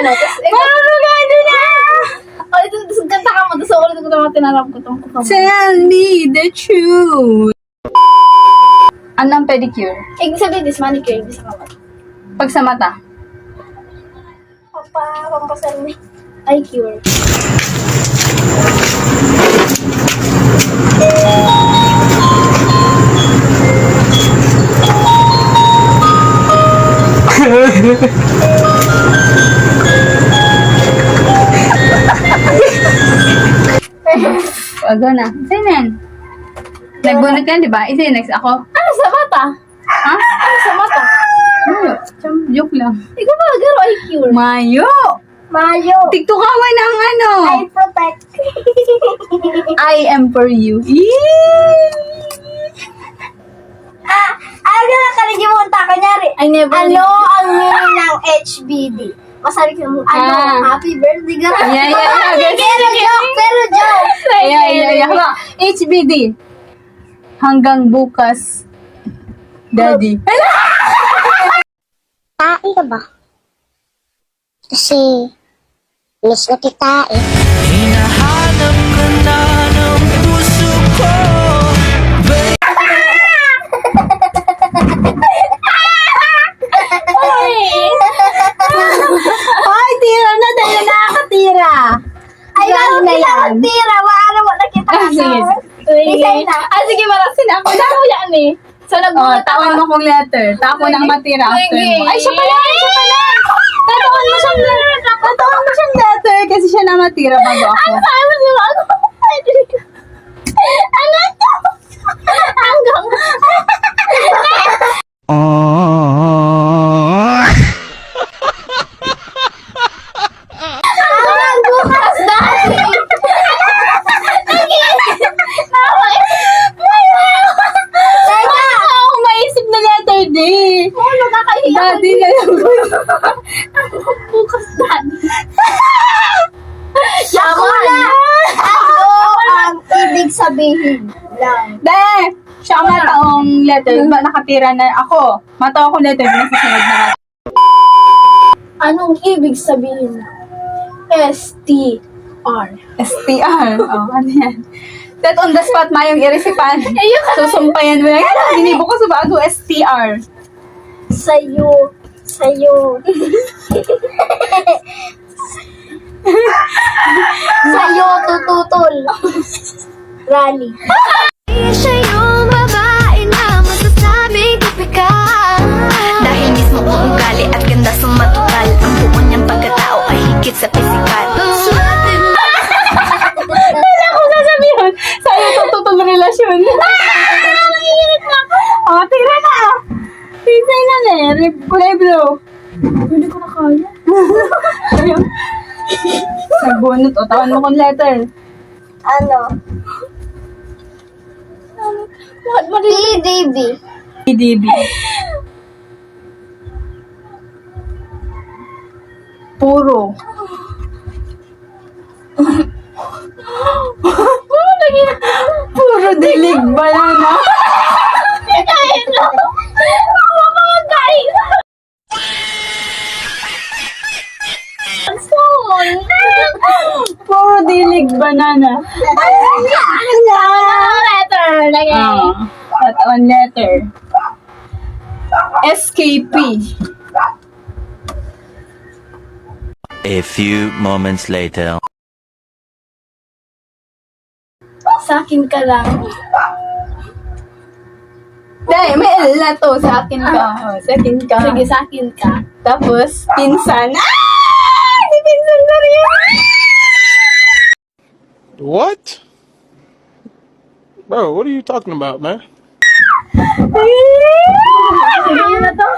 ano. Marugado na! O, ito, ganda ka mo. Tapos ulit ko naman tinarap ko itong kuka mo. Tell me the truth. Anong pedicure? Ibig sabihin, this manicure, ibig sa kamot. Pag sa mata. Pampasal ni eye cure. Wag na. Sino yan? Nagbunot ka, di ba? Isa yung next ako. Ano sa mata? Ha? Ano sa mata? Mayo. Joke lang. Ikaw ba, garo eye cure? Mayo! Mayo. Tiktukawan ng ano. I protect. I am for you. Ano na kaligimunta? Kanyari, ano ang meaning ng HBD? Masari ka mo, happy birthday ka. Yeah. Pero joke. Yeah. HBD. Hanggang bukas. Daddy. Tae ka ba? Kasi, miss na kita eh. Hinahanap ka na ng puso ko. Ay, tira na dahil nakakatira. Ay, Grabe na yan. tira. Maano mo nakita ka Sige. Isay na. Sige, marasin ako. Ako yan eh. So, Oh, nagbuhat ako. tawan mo kong letter. Tako ng matira after mo. Ay, siya pala! Tatawan mo siyang letter kasi siya na matira bago ako. Sabi mo sa ako. Ano to? Hanggang. Hanggang bukas dahil. Wala akong maisip na letter D. Ano kakahiya? Daddy na lang. Bukas dahil. Ako na. Ano ang ibig sabihin lang? De! Siya ang mataong letter. Ba, nakatira na ako. Mataong ko letter. Nasusunod na natin. Anong ibig sabihin lang? STR. STR. Oh, ano yan? That on the spot, mayong irisipan. Susumpayan mo yan. Hinibo ko sa bago, STR. Sa'yo. Sa'yo tututol. Rally. Siya yung babae na masasabing tipika. Dahil mismo ang ugali at ganda sa matutal. Ang buo niyang pagkatao ay higit sa pisikal. Wala ko sasabihin. Sa'yo tututong relasyon. Oh, tira na. Pinsay na na eh. Kulay blue. Hindi ko na kaya. Ayun. Nagbunot. O, tawan mo kong letter. Ano? What? PDB. PDB. Puro. Puro dilig banana. Puro dilig banana. Letter. Lagay. That on letter. SKP. A few moments later. Sa akin ka lang. Dahil may L na to. Sa akin ka. Oh, sa akin ka. Sige, sa akin ka. Tapos, pinsan. Ah! Si pinsan na rin. What? Bro, what are you talking about, man? Sige, yun na to.